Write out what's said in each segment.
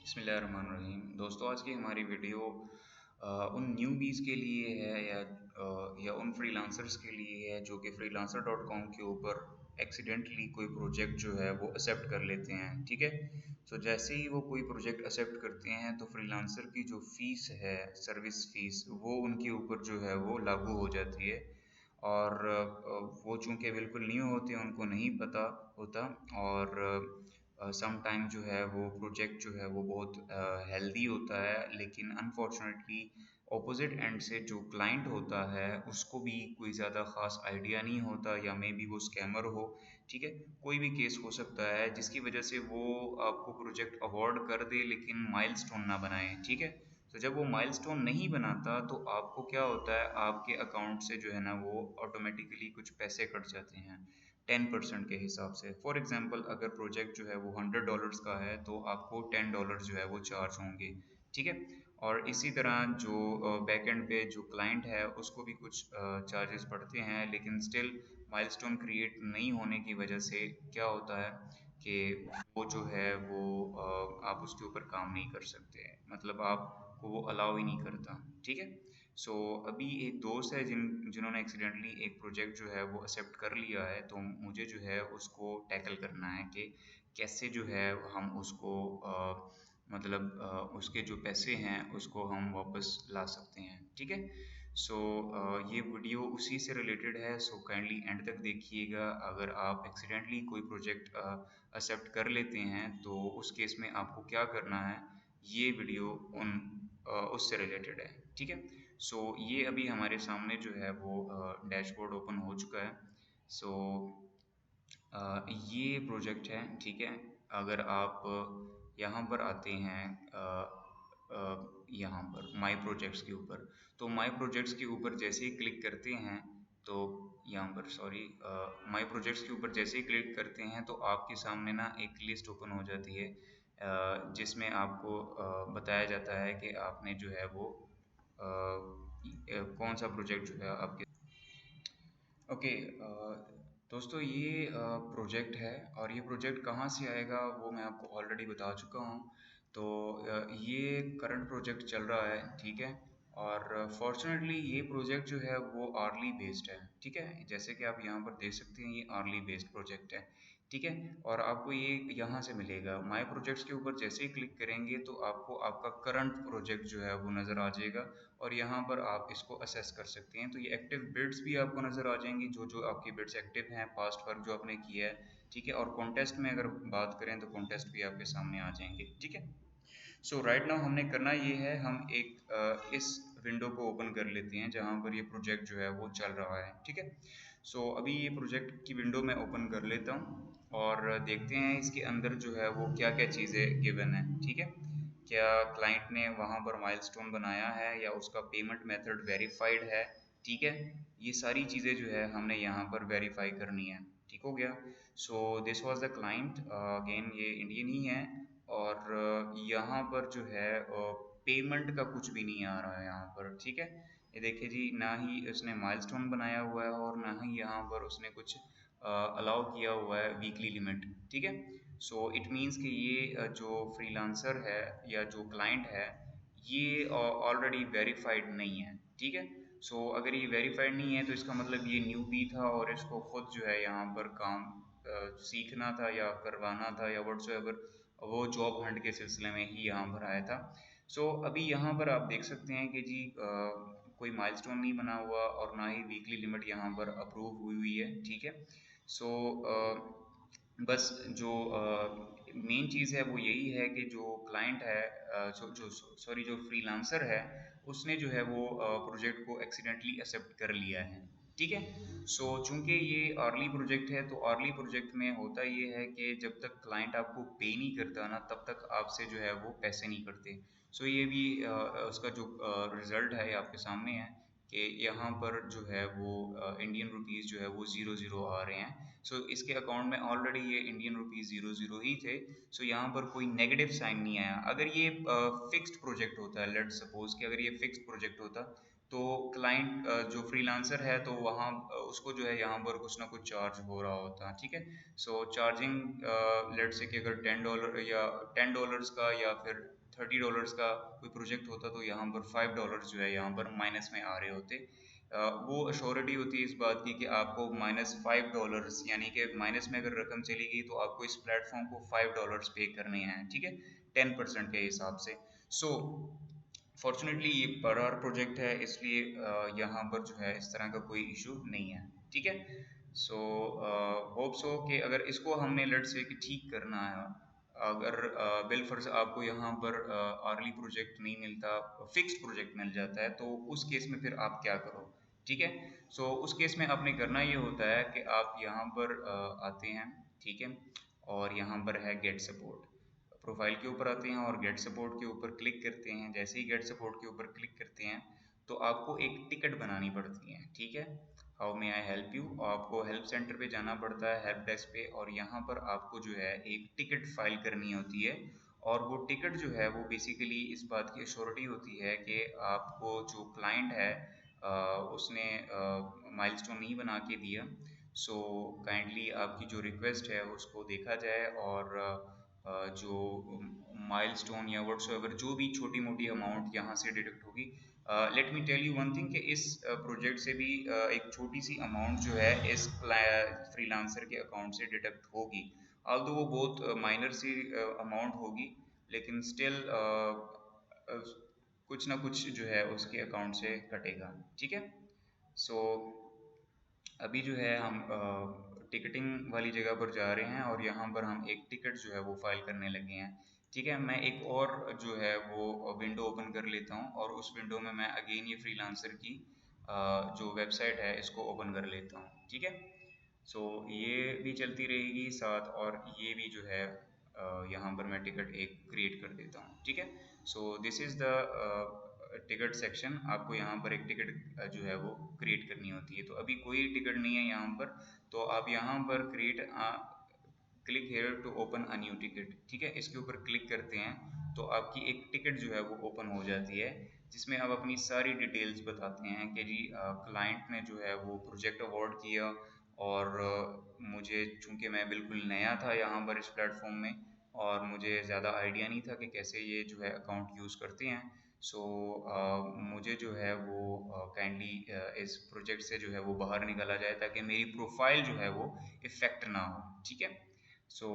बिस्मिल्लाहिर्रहमानिर्रहीम। दोस्तों, आज की हमारी वीडियो उन न्यूबीज़ के लिए है या उन फ्रीलांसर्स के लिए है जो कि freelancer.com के ऊपर एक्सीडेंटली कोई प्रोजेक्ट जो है वो एक्सेप्ट कर लेते हैं। ठीक है। सो जैसे ही वो कोई प्रोजेक्ट एक्सेप्ट करते हैं तो फ्रीलांसर की जो फ़ीस है, सर्विस फ़ीस, वो उनके ऊपर जो है वो लागू हो जाती है। और वो चूँकि बिल्कुल न्यू होते हैं, उनको नहीं पता होता। और सम टाइम जो है वो प्रोजेक्ट जो है वो बहुत हेल्दी होता है, लेकिन अनफॉर्चुनेटली ऑपोजिट एंड से जो क्लाइंट होता है उसको भी कोई ज़्यादा ख़ास आइडिया नहीं होता, या मे बी वो स्कैमर हो। ठीक है। कोई भी केस हो सकता है जिसकी वजह से वो आपको प्रोजेक्ट अवॉर्ड कर दे लेकिन माइलस्टोन ना बनाए। ठीक है। तो जब वो माइलस्टोन नहीं बनाता तो आपको क्या होता है, आपके अकाउंट से जो है ना वो ऑटोमेटिकली कुछ पैसे कट जाते हैं 10% के हिसाब से। फॉर एग्जांपल, अगर प्रोजेक्ट जो है वो $100 का है तो आपको $10 जो है वो चार्ज होंगे। ठीक है। और इसी तरह जो बैक एंड पे जो क्लाइंट है उसको भी कुछ चार्जेस पड़ते हैं, लेकिन स्टिल माइलस्टोन क्रिएट नहीं होने की वजह से क्या होता है कि वो जो है वो आप उसके ऊपर काम नहीं कर सकते, मतलब आपको वो अलाउ ही नहीं करता। ठीक है। सो अभी एक दोस्त है जिन्होंने एक्सीडेंटली एक प्रोजेक्ट जो है वो एक्सेप्ट कर लिया है, तो मुझे जो है उसको टैकल करना है कि कैसे जो है हम उसको मतलब उसके जो पैसे हैं उसको हम वापस ला सकते हैं। ठीक है। सो ये वीडियो उसी से रिलेटेड है, सो काइंडली एंड तक देखिएगा। अगर आप एक्सीडेंटली कोई प्रोजेक्ट एक्सेप्ट कर लेते हैं तो उस केस में आपको क्या करना है, ये वीडियो उससे रिलेटेड है। ठीक है। सो ये अभी हमारे सामने जो है वो डैशबोर्ड ओपन हो चुका है। सो ये प्रोजेक्ट है। ठीक है। अगर आप यहाँ पर आते हैं, यहाँ पर माई प्रोजेक्ट्स के ऊपर, तो माई प्रोजेक्ट्स के ऊपर जैसे ही क्लिक करते हैं तो यहाँ पर सॉरी माई प्रोजेक्ट्स के ऊपर जैसे ही क्लिक करते हैं तो आपके सामने ना एक लिस्ट ओपन हो जाती है, जिसमें आपको बताया जाता है कि आपने जो है वो कौन सा प्रोजेक्ट जो है आपके। ओके। दोस्तों, ये प्रोजेक्ट है और ये प्रोजेक्ट कहाँ से आएगा वो मैं आपको ऑलरेडी बता चुका हूँ। तो ये करंट प्रोजेक्ट चल रहा है। ठीक है। और फॉर्चुनेटली ये प्रोजेक्ट जो है वो आर्ली बेस्ड है। ठीक है। जैसे कि आप यहाँ पर देख सकते हैं, ये आर्ली बेस्ड प्रोजेक्ट है। ठीक है। और आपको ये यहाँ से मिलेगा, माय प्रोजेक्ट्स के ऊपर जैसे ही क्लिक करेंगे तो आपको आपका करंट प्रोजेक्ट जो है वो नज़र आ जाएगा, और यहाँ पर आप इसको असेस कर सकते हैं। तो ये एक्टिव बिड्स भी आपको नज़र आ जाएंगी, जो जो आपकी बिड्स एक्टिव हैं, पास्ट वर्क जो आपने किया है। ठीक है। और कॉन्टेस्ट में अगर बात करें तो कॉन्टेस्ट भी आपके सामने आ जाएंगे। ठीक है। सो राइट नाउ हमने करना ये है, हम एक इस विंडो को ओपन कर लेते हैं जहाँ पर ये प्रोजेक्ट जो है वो चल रहा है। ठीक है। सो अभी ये प्रोजेक्ट की विंडो मैं ओपन कर लेता हूँ और देखते हैं इसके अंदर जो है वो क्या क्या चीज़ें गिवन है। ठीक है। क्या क्लाइंट ने वहाँ पर माइलस्टोन बनाया है या उसका पेमेंट मेथड वेरीफाइड है। ठीक है। ये सारी चीज़ें जो है हमने यहाँ पर वेरीफाई करनी है। ठीक हो गया। So this was the client, again ये इंडियन ही है। और यहाँ पर जो है पेमेंट का कुछ भी नहीं आ रहा है यहाँ पर। ठीक है। ये देखिए जी, ना ही उसने माइलस्टोन बनाया हुआ है और ना ही यहाँ पर उसने कुछ अलाउ किया हुआ है वीकली लिमिट। ठीक है। सो इट मीन्स कि ये जो फ्रीलांसर है या जो क्लाइंट है, ये ऑलरेडी वेरीफाइड नहीं है। ठीक है। सो अगर ये वेरीफाइड नहीं है तो इसका मतलब ये न्यूबी था और इसको खुद जो है यहाँ पर काम सीखना था या करवाना था या व्हाट्सएवर, वो जॉब हंट के सिलसिले में ही यहाँ पर आया था। सो अभी यहाँ पर आप देख सकते हैं कि जी कोई माइलस्टोन नहीं बना हुआ और ना ही वीकली लिमिट यहाँ पर अप्रूव हुई हुई है। ठीक है। सो बस जो मेन चीज़ है वो यही है कि जो क्लाइंट है, जो सॉरी जो फ्रीलांसर है, उसने जो है वो प्रोजेक्ट को एक्सीडेंटली एक्सेप्ट कर लिया है। ठीक है। सो चूंकि ये अर्ली प्रोजेक्ट है तो अर्ली प्रोजेक्ट में होता ये है कि जब तक क्लाइंट आपको पे नहीं करता ना तब तक आपसे जो है वो पैसे नहीं करते। सो ये भी उसका जो रिजल्ट है ये आपके सामने है कि यहाँ पर जो है वो इंडियन रुपीज़ जो है वो ज़ीरो ज़ीरो आ रहे हैं। सो इसके अकाउंट में ऑलरेडी ये इंडियन रुपीज़ ज़ीरो ज़ीरो ही थे। सो यहाँ पर कोई नेगेटिव साइन नहीं आया। अगर ये फिक्स्ड प्रोजेक्ट होता है, लेट्स सपोज कि अगर ये फिक्स्ड प्रोजेक्ट होता तो क्लाइंट जो फ्रीलांसर है तो वहाँ उसको जो है यहाँ पर कुछ ना कुछ चार्ज हो रहा होता है, ठीक है। सो चार्जिंग लेट से कि अगर $10 या $10 का या फिर $30 का कोई प्रोजेक्ट होता तो यहाँ पर $5 जो है यहाँ पर माइनस में आ रहे होते। वो अश्योरिटी होती है इस बात की कि आपको -$5 यानी कि माइनस में अगर रकम चली गई तो आपको इस प्लेटफॉर्म को $5 पे करने हैं, ठीक है, 10% के हिसाब से। सो फॉर्चुनेटली ये पर आवर प्रोजेक्ट है, इसलिए यहाँ पर जो है इस तरह का कोई इशू नहीं है, ठीक है। सो होप सो कि अगर इसको हमने लेट्स से कि ठीक करना है, अगर बिल फर्ज आपको यहाँ पर अर्ली प्रोजेक्ट नहीं मिलता, फिक्स प्रोजेक्ट मिल जाता है, तो उस केस में फिर आप क्या करो, ठीक है। सो उस केस में आपने करना ये होता है कि आप यहाँ पर आते हैं, ठीक है, और यहाँ पर है गेट सपोर्ट, प्रोफाइल के ऊपर आते हैं और गेट सपोर्ट के ऊपर क्लिक करते हैं। जैसे ही गेट सपोर्ट के ऊपर क्लिक करते हैं तो आपको एक टिकट बनानी पड़ती है, ठीक है। How may I help you, आपको हेल्प सेंटर पे जाना पड़ता है, हेल्प डेस्क पे, और यहाँ पर आपको जो है एक टिकट फाइल करनी होती है। और वो टिकट जो है वो बेसिकली इस बात की अश्योरिटी होती है कि आपको जो क्लाइंट है उसने माइलस्टोन नहीं बना के दिया। सो काइंडली आपकी जो रिक्वेस्ट है उसको देखा जाए और जो माइलस्टोन या व्हाट्सएवर जो भी छोटी मोटी अमाउंट यहाँ से डिडक्ट होगी। Let me tell you one thing कि इस प्रोजेक्ट से भी एक छोटी सी अमाउंट जो है इस फ्रीलांसर के अकाउंट से डिडक्ट होगी, ऑल्दो वो बहुत माइनर सी अमाउंट होगी, लेकिन स्टिल कुछ ना कुछ जो है उसके अकाउंट से कटेगा, ठीक है। सो अभी जो है हम टिकटिंग वाली जगह पर जा रहे हैं और यहाँ पर हम एक टिकट जो है वो फाइल करने लगे हैं, ठीक है। मैं एक और जो है वो विंडो ओपन कर लेता हूँ और उस विंडो में मैं अगेन ये फ्रीलांसर की जो वेबसाइट है इसको ओपन कर लेता हूँ, ठीक है। सो ये भी चलती रहेगी साथ, और ये भी जो है यहाँ पर मैं टिकट एक क्रिएट कर देता हूँ, ठीक है। So this is the ticket section, आपको यहाँ पर एक टिकट जो है वो क्रिएट करनी होती है। तो अभी कोई टिकट नहीं है यहाँ पर, तो आप यहाँ पर create click here to open a new ticket, ठीक है, इसके ऊपर क्लिक करते हैं तो आपकी एक टिकट जो है वो ओपन हो जाती है, जिसमें आप अपनी सारी डिटेल्स बताते हैं कि जी क्लाइंट ने जो है वो प्रोजेक्ट अवार्ड किया, और मुझे चूंकि मैं बिल्कुल नया था यहाँ पर इस प्लेटफॉर्म में और मुझे ज़्यादा आइडिया नहीं था कि कैसे ये जो है अकाउंट यूज़ करते हैं। सो मुझे जो है वो काइंडली इस प्रोजेक्ट से जो है वो बाहर निकाला जाए ताकि मेरी प्रोफाइल जो है वो इफ़ेक्ट ना हो, ठीक है। सो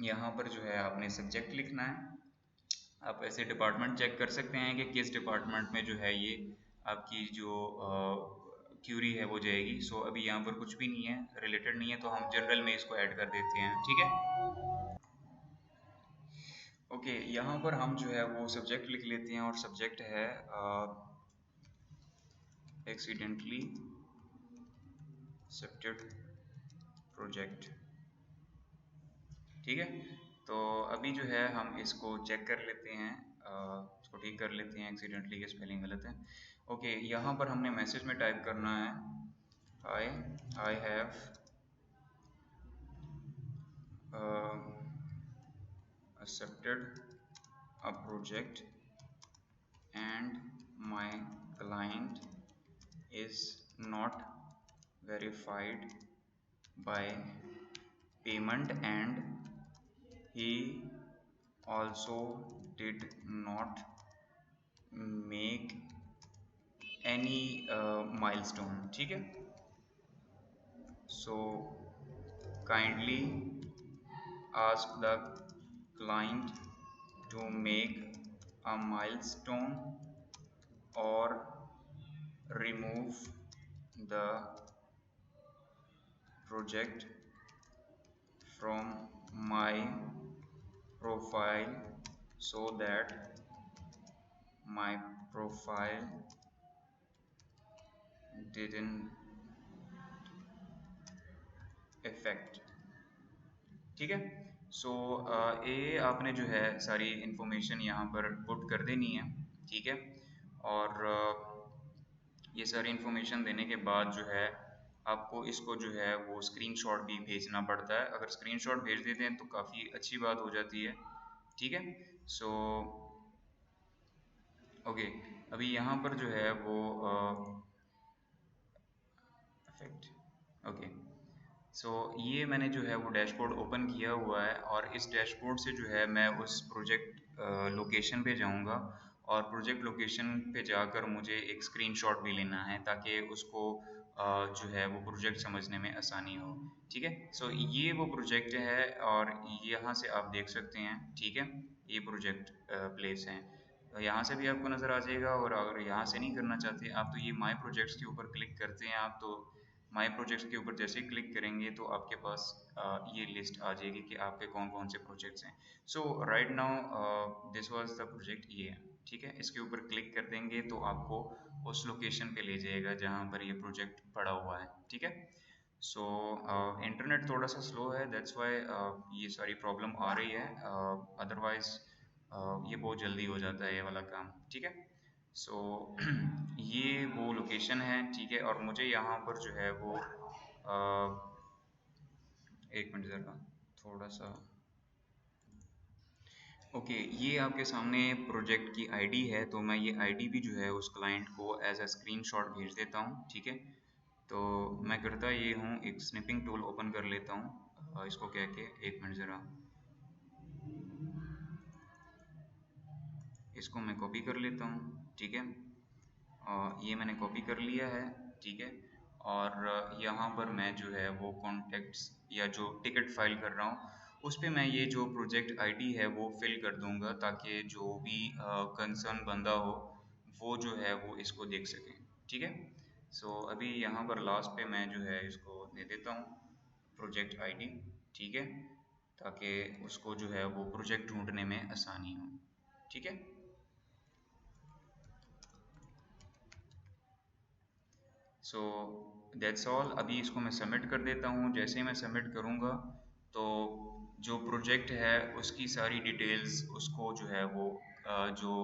यहाँ पर जो है आपने सब्जेक्ट लिखना है। आप ऐसे डिपार्टमेंट चेक कर सकते हैं कि किस डिपार्टमेंट में जो है ये आपकी जो क्यूरी है वो जाएगी। सो अभी यहाँ पर कुछ भी नहीं है, रिलेटेड नहीं है, तो हम जनरल में इसको ऐड कर देते हैं, ठीक है। ओके, यहाँ पर हम जो है वो सब्जेक्ट लिख लेते हैं और सब्जेक्ट है एक्सीडेंटली एक्सेप्टेड प्रोजेक्ट, ठीक है। तो अभी जो है हम इसको चेक कर लेते हैं, इसको ठीक कर लेते हैं, एक्सीडेंटली की स्पेलिंग गलत है। ओके, यहाँ पर हमने मैसेज में टाइप करना है I I have accepted a project and my client is not verified by payment and he also did not make any milestone, ठीक है। So kindly ask the client to make a milestone or remove the project from my profile so that my profile didn't affect, ठीक है। सो ये आपने जो है सारी information यहाँ पर पुट कर देनी है, ठीक है। और ये सारी इन्फॉर्मेशन देने के बाद जो है आपको इसको जो है वो स्क्रीनशॉट भी भेजना पड़ता है। अगर स्क्रीनशॉट भेज देते हैं तो काफ़ी अच्छी बात हो जाती है, ठीक है। सो ओके, अभी यहाँ पर जो है वो इफेक्ट, ओके। सो ये मैंने जो है वो डैशबोर्ड ओपन किया हुआ है, और इस डैशबोर्ड से जो है मैं उस प्रोजेक्ट लोकेशन पे जाऊंगा, और प्रोजेक्ट लोकेशन पे जाकर मुझे एक स्क्रीनशॉट भी लेना है ताकि उसको जो है वो प्रोजेक्ट समझने में आसानी हो। ठीक है, सो ये वो प्रोजेक्ट है, और यहाँ से आप देख सकते हैं। ठीक है, ये प्रोजेक्ट प्लेस है, तो यहाँ से भी आपको नज़र आ जाएगा। और अगर यहाँ से नहीं करना चाहते आप, तो ये माई प्रोजेक्ट्स के ऊपर क्लिक करते हैं आप, तो माई प्रोजेक्ट्स के ऊपर जैसे ही क्लिक करेंगे तो आपके पास ये लिस्ट आ जाएगी कि आपके कौन कौन से प्रोजेक्ट्स हैं। So right now this was the project, ये है। ठीक है, इसके ऊपर क्लिक कर देंगे तो आपको उस लोकेशन पे ले जाएगा जहाँ पर ये प्रोजेक्ट पड़ा हुआ है। ठीक है, सो इंटरनेट थोड़ा सा स्लो है, दैट्स वाई ये सारी प्रॉब्लम आ रही है, अदरवाइज ये बहुत जल्दी हो जाता है ये वाला काम। ठीक है, सो ये वो लोकेशन है। ठीक है, और मुझे यहाँ पर जो है वो एक मिनट ज़रा, थोड़ा सा, ओके, ये आपके सामने प्रोजेक्ट की आईडी है, तो मैं ये आईडी भी जो है उस क्लाइंट को एज अ स्क्रीनशॉट भेज देता हूँ। ठीक है, तो मैं करता ये हूँ, एक स्निपिंग टूल ओपन कर लेता हूँ, इसको कह के, एक मिनट ज़रा, इसको मैं कॉपी कर लेता हूँ। ठीक है, ये मैंने कॉपी कर लिया है। ठीक है, और यहाँ पर मैं जो है वो कॉन्टेक्ट्स या जो टिकट फाइल कर रहा हूँ उस पे मैं ये जो प्रोजेक्ट आईडी है वो फिल कर दूंगा, ताकि जो भी कंसर्न बंदा हो वो जो है वो इसको देख सके। ठीक है, सो अभी यहाँ पर लास्ट पे मैं जो है इसको दे देता हूँ प्रोजेक्ट आईडी। ठीक है, ताकि उसको जो है वो प्रोजेक्ट ढूंढने में आसानी हो। ठीक है, सो दैट्स ऑल। अभी इसको मैं सबमिट कर देता हूँ। जैसे ही मैं सबमिट करूँगा तो जो प्रोजेक्ट है उसकी सारी डिटेल्स उसको जो है वो जो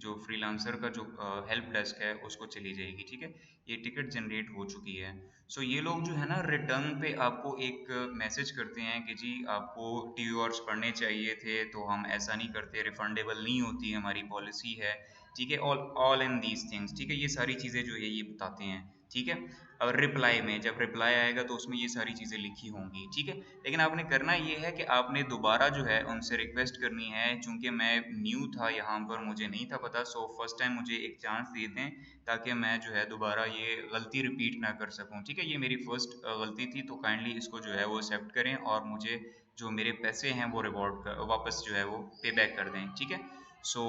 जो फ्रीलांसर का जो हेल्प डेस्क है उसको चली जाएगी। ठीक है, ये टिकट जनरेट हो चुकी है। सो ये लोग जो है ना रिटर्न पे आपको एक मैसेज करते हैं कि जी आपको टी आवर्स पढ़ने चाहिए थे, तो हम ऐसा नहीं करते, रिफंडेबल नहीं होती, हमारी पॉलिसी है। ठीक है, all all in these things. ठीक है, ये सारी चीज़ें जो है ये बताते हैं। ठीक है, और रिप्लाई में जब रिप्लाई आएगा तो उसमें ये सारी चीज़ें लिखी होंगी। ठीक है, लेकिन आपने करना ये है कि आपने दोबारा जो है उनसे रिक्वेस्ट करनी है। चूंकि मैं न्यू था यहाँ पर, मुझे नहीं था पता, सो फर्स्ट टाइम मुझे एक चांस दे दें ताकि मैं जो है दोबारा ये गलती रिपीट ना कर सकूँ। ठीक है, ये मेरी फर्स्ट गलती थी, तो काइंडली इसको जो है वो एक्सेप्ट करें और मुझे जो मेरे पैसे हैं वो रिवॉर्ड कर वापस जो है वो पे बैक कर दें। ठीक है, सो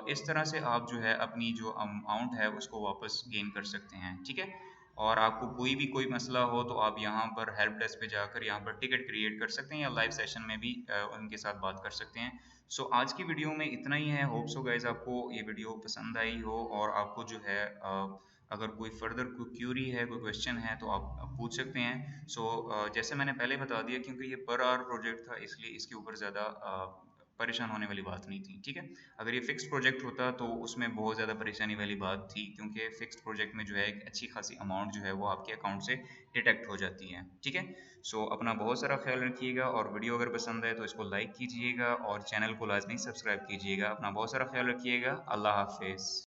इस तरह से आप जो है अपनी जो अमाउंट है उसको वापस गेन कर सकते हैं। ठीक है, और आपको कोई भी कोई मसला हो तो आप यहाँ पर हेल्प डेस्क पे जाकर यहाँ पर टिकट क्रिएट कर सकते हैं, या लाइव सेशन में भी उनके साथ बात कर सकते हैं। सो आज की वीडियो में इतना ही है। होप सो गाइज आपको ये वीडियो पसंद आई हो, और आपको जो है अगर कोई फर्दर कोई क्यूरी है, कोई क्वेश्चन है, तो आप पूछ सकते हैं। सो जैसे मैंने पहले बता दिया, क्योंकि ये पर आवर प्रोजेक्ट था इसलिए इसके ऊपर ज़्यादा परेशान होने वाली बात नहीं थी। ठीक है, अगर ये फिक्स प्रोजेक्ट होता तो उसमें बहुत ज़्यादा परेशानी वाली बात थी, क्योंकि फिक्स प्रोजेक्ट में जो है एक अच्छी खासी अमाउंट जो है वो आपके अकाउंट से डिटेक्ट हो जाती है। ठीक है, सो अपना बहुत सारा ख्याल रखिएगा, और वीडियो अगर पसंद आए तो इसको लाइक कीजिएगा और चैनल को लाजमी सब्सक्राइब कीजिएगा। अपना बहुत सारा ख्याल रखिएगा। अल्लाह हाफिज़।